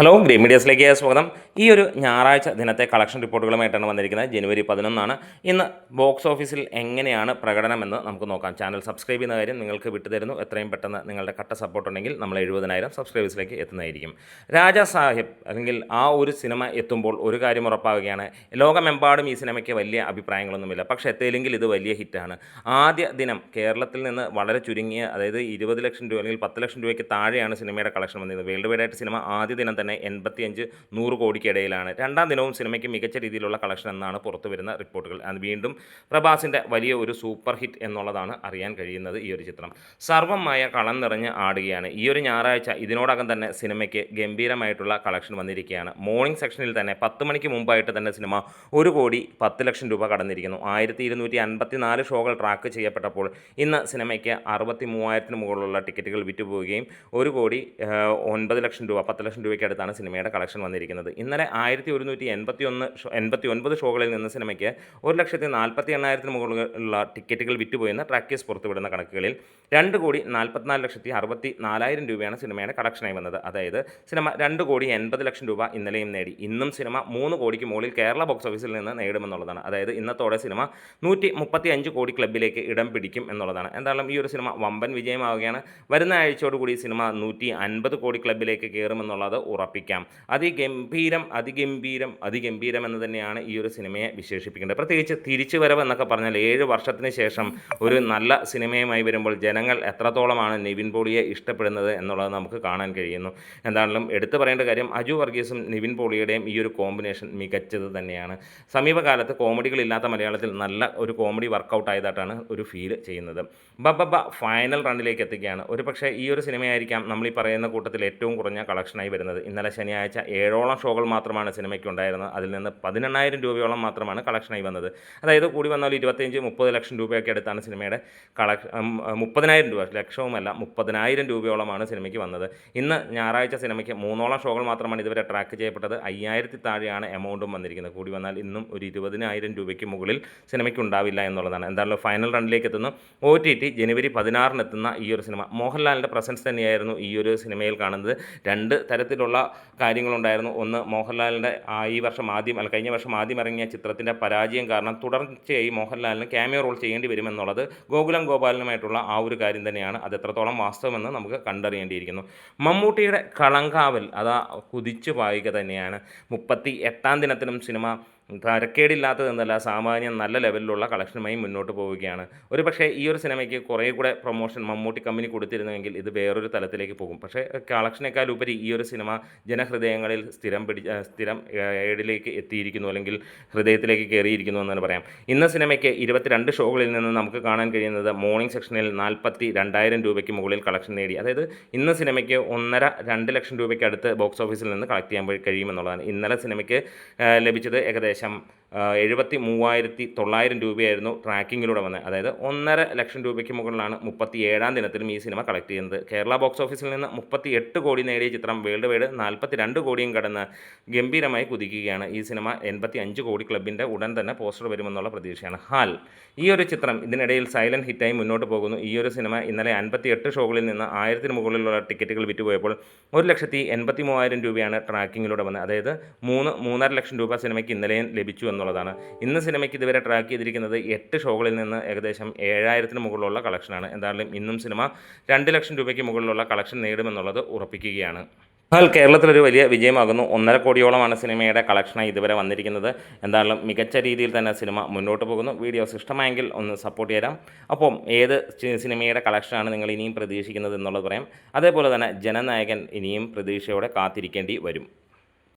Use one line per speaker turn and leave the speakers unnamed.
Hello green മീഡിയസിലേക്ക് സ്വാഗതം. ഈ ഒരു ഞായറാഴ്ച ദിനത്തെ കളക്ഷൻ റിപ്പോർട്ടുകളുമായിട്ടാണ് വന്നിരിക്കുന്നത്. ജനുവരി 11 ഇന്ന് ബോക്സ് ഓഫീസിൽ എങ്ങനെയാണ് പ്രകടനമെന്ന് നമുക്ക് നോക്കാം. ചാനൽ സബ്സ്ക്രൈബ് ചെയ്യുന്ന കാര്യം നിങ്ങൾക്ക് വിട്ടുതരുന്നു. എത്രയും പെട്ടെന്ന് നിങ്ങളുടെ കട്ട സപ്പോർട്ട് ഉണ്ടെങ്കിൽ നമ്മൾ 70,000 സബ്സ്ക്രൈബേഴ്സിലേക്ക് എത്തുന്നതായിരിക്കും. രാജാ സാഹിബ് അല്ലെങ്കിൽ ആ ഒരു സിനിമ എത്തുമ്പോൾ ഒരു കാര്യം ഉറപ്പാവുകയാണ്, ലോകമെമ്പാടും ഈ സിനിമയ്ക്ക് വലിയ അഭിപ്രായങ്ങളൊന്നുമില്ല. പക്ഷേ തെലുങ്കിൽ ഇത് വലിയ ഹിറ്റാണ്. ആദ്യ ദിനം കേരളത്തിൽ നിന്ന് വളരെ ചുരുങ്ങിയ, അതായത് 20 ലക്ഷം രൂപ അല്ലെങ്കിൽ 10 ലക്ഷം രൂപയ്ക്ക് താഴെയാണ് സിനിമയുടെ കളക്ഷൻ വന്നിരുന്നത്. വേൾഡ് വൈഡായിട്ട് സിനിമ ആദ്യ ദിനം തന്നെ 85-100 കോടിക്കിടയിലാണ്. രണ്ടാം ദിനവും സിനിമയ്ക്ക് മികച്ച രീതിയിലുള്ള കളക്ഷൻ എന്നാണ് പുറത്തു വരുന്ന റിപ്പോർട്ടുകൾ. അത് വീണ്ടും പ്രഭാസിൻ്റെ വലിയ ഒരു സൂപ്പർ ഹിറ്റ് എന്നുള്ളതാണ് അറിയാൻ കഴിയുന്നത്. ഈ ഒരു ചിത്രം സർവമായ കളം നിറഞ്ഞ് ആടുകയാണ്. ഈ ഒരു ഞായറാഴ്ച ഇതിനോടകം തന്നെ സിനിമയ്ക്ക് ഗംഭീരമായിട്ടുള്ള കളക്ഷൻ വന്നിരിക്കുകയാണ്. മോർണിംഗ് സെക്ഷനിൽ തന്നെ 10 മണിക്ക് മുമ്പായിട്ട് തന്നെ സിനിമ 1,10,00,000 രൂപ കടന്നിരിക്കുന്നു. 1254 ഷോകൾ ട്രാക്ക് ചെയ്യപ്പെട്ടപ്പോൾ ഇന്ന് സിനിമയ്ക്ക് 63,000 മുകളിലുള്ള ടിക്കറ്റുകൾ വിറ്റുപോവുകയും 1,09,00,000 രൂപ, 10 ലക്ഷം രൂപയ്ക്ക് അടുത്താണ് സിനിമയുടെ കളക്ഷൻ വന്നിരിക്കുന്നത്. ഇന്നലെ 1189 ഷോകളിൽ നിന്ന് സിനിമയ്ക്ക് 1,48,000 മുകളിലുള്ള ടിക്കറ്റുകൾ വിറ്റുപോയെന്ന് ട്രാക്കേഴ്സ് പുറത്തുവിടുന്ന കണക്കുകളിൽ 2,44,64,000 രൂപയാണ് സിനിമയുടെ കളക്ഷനായി വന്നത്. അതായത് സിനിമ 2,80,00,000 രൂപ ഇന്നലെയും നേടി. ഇന്നും സിനിമ 3 കോടിക്ക് മുകളിൽ കേരള ബോക്സ് ഓഫീസിൽ നിന്ന് നേടുമെന്നുള്ളതാണ്. അതായത് ഇന്നത്തോടെ സിനിമ 135 കോടി ക്ലബ്ബിലേക്ക് ഇടം പിടിക്കും എന്നുള്ളതാണ്. എന്തായാലും ഈ ഒരു സിനിമ വമ്പൻ വിജയമാവുകയാണ്. വരുന്ന ആഴ്ചയോടുകൂടി സിനിമ 150 കോടി ക്ലബ്ബിലേക്ക് കയറുമെന്നുള്ളത് ഉറപ്പിക്കാം. അതിഗംഭീരം എന്ന് തന്നെയാണ് ഈ ഒരു സിനിമയെ വിശേഷിപ്പിക്കേണ്ടത്. പ്രത്യേകിച്ച് തിരിച്ചുവരവ് എന്നൊക്കെ പറഞ്ഞാൽ 7 വർഷത്തിന് ശേഷം ഒരു നല്ല സിനിമയുമായി വരുമ്പോൾ ജനങ്ങൾ എത്രത്തോളമാണ് നിവിൻ പോളിയെ ഇഷ്ടപ്പെടുന്നത് എന്നുള്ളത് നമുക്ക് കാണാൻ കഴിയുന്നു. എന്താണെങ്കിലും എടുത്തു പറയേണ്ട കാര്യം, അജു വർഗീസും നിവിൻ പോളിയുടെയും ഈ ഒരു കോമ്പിനേഷൻ മികച്ചത് തന്നെയാണ്. സമീപകാലത്ത് കോമഡികളില്ലാത്ത മലയാളത്തിൽ നല്ല ഒരു കോമഡി വർക്കൗട്ട് ആയതായിട്ടാണ് ഒരു ഫീൽ ചെയ്യുന്നത്. ബബ്ബ ഫൈനൽ റണ്ണിലേക്ക് എത്തുകയാണ്. ഒരു പക്ഷേ ഈ ഒരു സിനിമയായിരിക്കാം നമ്മൾ ഈ പറയുന്ന കൂട്ടത്തിൽ ഏറ്റവും കുറഞ്ഞ കളക്ഷനായി വരുന്നത്. ഇന്നലെ ശനിയാഴ്ച 7ഓളം ഷോകൾ മാത്രമാണ് സിനിമയ്ക്ക് ഉണ്ടായിരുന്നത്. അതിൽ നിന്ന് 18,000 രൂപയോളം മാത്രമാണ് കളക്ഷനായി വന്നത്. അതായത് കൂടി വന്നാൽ 25-30 ലക്ഷം രൂപയൊക്കെ അടുത്താണ് സിനിമയുടെ 30,000 രൂപ, ലക്ഷവുമല്ല 30,000 രൂപയോളമാണ് സിനിമയ്ക്ക് വന്നത്. ഇന്ന് ഞായറാഴ്ച സിനിമയ്ക്ക് 3ഓളം ഷോകൾ മാത്രമാണ് ഇതുവരെ ട്രാക്ക് ചെയ്യപ്പെട്ടത്. 5,000 താഴെയാണ് എമൗണ്ടും വന്നിരിക്കുന്നത്. കൂടി വന്നാൽ ഇന്നും ഒരു 20,000 രൂപയ്ക്ക് മുകളിൽ സിനിമയ്ക്ക് ഉണ്ടാവില്ല എന്നുള്ളതാണ്. എന്തായാലും ഫൈനൽ റണ്ണിലേക്ക് എത്തുന്നു. OTT ജനുവരി 16 എത്തുന്ന ഈ ഒരു സിനിമ, മോഹൻലാലിൻ്റെ പ്രസൻസ് തന്നെയായിരുന്നു ഈ ഒരു സിനിമയിൽ കാണുന്നത്. 2 തരത്തിലുള്ള കാര്യങ്ങളുണ്ടായിരുന്നു. ഒന്ന്, മോഹൻലാലിൻ്റെ കഴിഞ്ഞ വർഷം ആദ്യം ഇറങ്ങിയ ചിത്രത്തിൻ്റെ പരാജയം കാരണം തുടർച്ചയായി മോഹൻലാലിന് ക്യാമിയോ റോൾ ചെയ്യേണ്ടി വരുമെന്നുള്ളത് ഗോകുലം ഗോപാലനുമായിട്ടുള്ള ആ ഒരു കാര്യം തന്നെയാണ്. അത് എത്രത്തോളം വാസ്തവമെന്ന് നമുക്ക് കണ്ടറിയേണ്ടിയിരിക്കുന്നു. മമ്മൂട്ടിയുടെ കളങ്കാവൽ അതാ കുതിച്ചു പായുക തന്നെയാണ്. 38ാം ദിനത്തിനും സിനിമ തരക്കേടില്ലാത്തതെന്നല്ല, സാമാന്യം നല്ല ലെവലിലുള്ള കളക്ഷനുമായി മുന്നോട്ട് പോവുകയാണ്. ഒരു പക്ഷേ ഈ ഒരു സിനിമയ്ക്ക് കുറേ കൂടെ പ്രൊമോഷൻ മമ്മൂട്ടി കമ്പനി കൊടുത്തിരുന്നുവെങ്കിൽ ഇത് വേറൊരു തലത്തിലേക്ക് പോകും. പക്ഷേ കളക്ഷനേക്കാൾ ഉപരി ഈ ഒരു സിനിമ ജനഹൃദയങ്ങളിൽ സ്ഥിരം ഏടിലേക്ക് എത്തിയിരിക്കുന്നു, അല്ലെങ്കിൽ ഹൃദയത്തിലേക്ക് കയറിയിരിക്കുന്നു എന്ന് തന്നെ പറയാം. ഇന്ന് സിനിമയ്ക്ക് 22 ഷോകളിൽ നിന്ന് നമുക്ക് കാണാൻ കഴിയുന്നത് മോർണിംഗ് സെക്ഷനിൽ 42,000 രൂപയ്ക്ക് മുകളിൽ കളക്ഷൻ നേടി. അതായത് ഇന്ന് സിനിമയ്ക്ക് 1.5-2 ലക്ഷം രൂപയ്ക്ക് അടുത്ത് ബോക്സ് ഓഫീസിൽ നിന്ന് കളക്ട് ചെയ്യാൻ കഴിയുമെന്നുള്ളതാണ്. ഇന്നലെ സിനിമയ്ക്ക് ലഭിച്ചത് ഏകദേശം 73,900 രൂപയായിരുന്നു ട്രാക്കിങ്ങിലൂടെ വന്നത്. അതായത് 1.5 ലക്ഷം രൂപയ്ക്ക് മുകളിലാണ് 37ാം ദിനത്തിലും ഈ സിനിമ കളക്ട് ചെയ്യുന്നത്. കേരള ബോക്സ് ഓഫീസിൽ നിന്ന് 38 കോടി നേടിയ ചിത്രം വേൾഡ് വൈഡ് 42 കോടിയും കടന്ന് ഗംഭീരമായി കുതിക്കുകയാണ്. ഈ സിനിമ 85 കോടി ക്ലബിൻ്റെ ഉടൻ തന്നെ പോസ്റ്റർ വരുമെന്നുള്ള പ്രതീക്ഷയാണ്. ഹാൽ ഈ ഒരു ചിത്രം ഇതിനിടയിൽ സൈലൻറ്റ് ഹിറ്റായി മുന്നോട്ട് പോകുന്നു. ഈ ഒരു സിനിമ ഇന്നലെ 58 ഷോകളിൽ നിന്ന് 1000 മുകളിലുള്ള ടിക്കറ്റുകൾ വിറ്റുപോയപ്പോൾ 1,83,000 രൂപയാണ് ട്രാക്കിങ്ങിലൂടെ വന്നത്. അതായത് 3.5 ലക്ഷം രൂപ സിനിമയ്ക്ക് ഇന്നലെയും ലഭിച്ചു എന്നുള്ളതാണ്. ഇന്ന് സിനിമയ്ക്ക് ഇതുവരെ ട്രാക്ക് ചെയ്തിരിക്കുന്നത് 8 ഷോകളിൽ നിന്ന് ഏകദേശം 7,000 മുകളിലുള്ള കളക്ഷനാണ്. എന്തായാലും ഇന്നും സിനിമ 2 ലക്ഷം രൂപയ്ക്ക് മുകളിലുള്ള കളക്ഷൻ നേടുമെന്നുള്ളത് ഉറപ്പിക്കുകയാണ്. കേരളത്തിലൊരു വലിയ വിജയമാകുന്നു. 1.5 കോടിയോളമാണ് സിനിമയുടെ കളക്ഷനായി ഇതുവരെ വന്നിരിക്കുന്നത്. എന്തായാലും മികച്ച രീതിയിൽ തന്നെ സിനിമ മുന്നോട്ട് പോകുന്നു. വീഡിയോസ് ഇഷ്ടമായെങ്കിൽ ഒന്ന് സപ്പോർട്ട് ചെയ്യാം. അപ്പം ഏത് സിനിമയുടെ കളക്ഷനാണ് നിങ്ങൾ ഇനിയും പ്രതീക്ഷിക്കുന്നത് എന്നുള്ളത് പറയാം. അതേപോലെ തന്നെ ജനനായകൻ ഇനിയും പ്രതീക്ഷയോടെ കാത്തിരിക്കേണ്ടി വരും.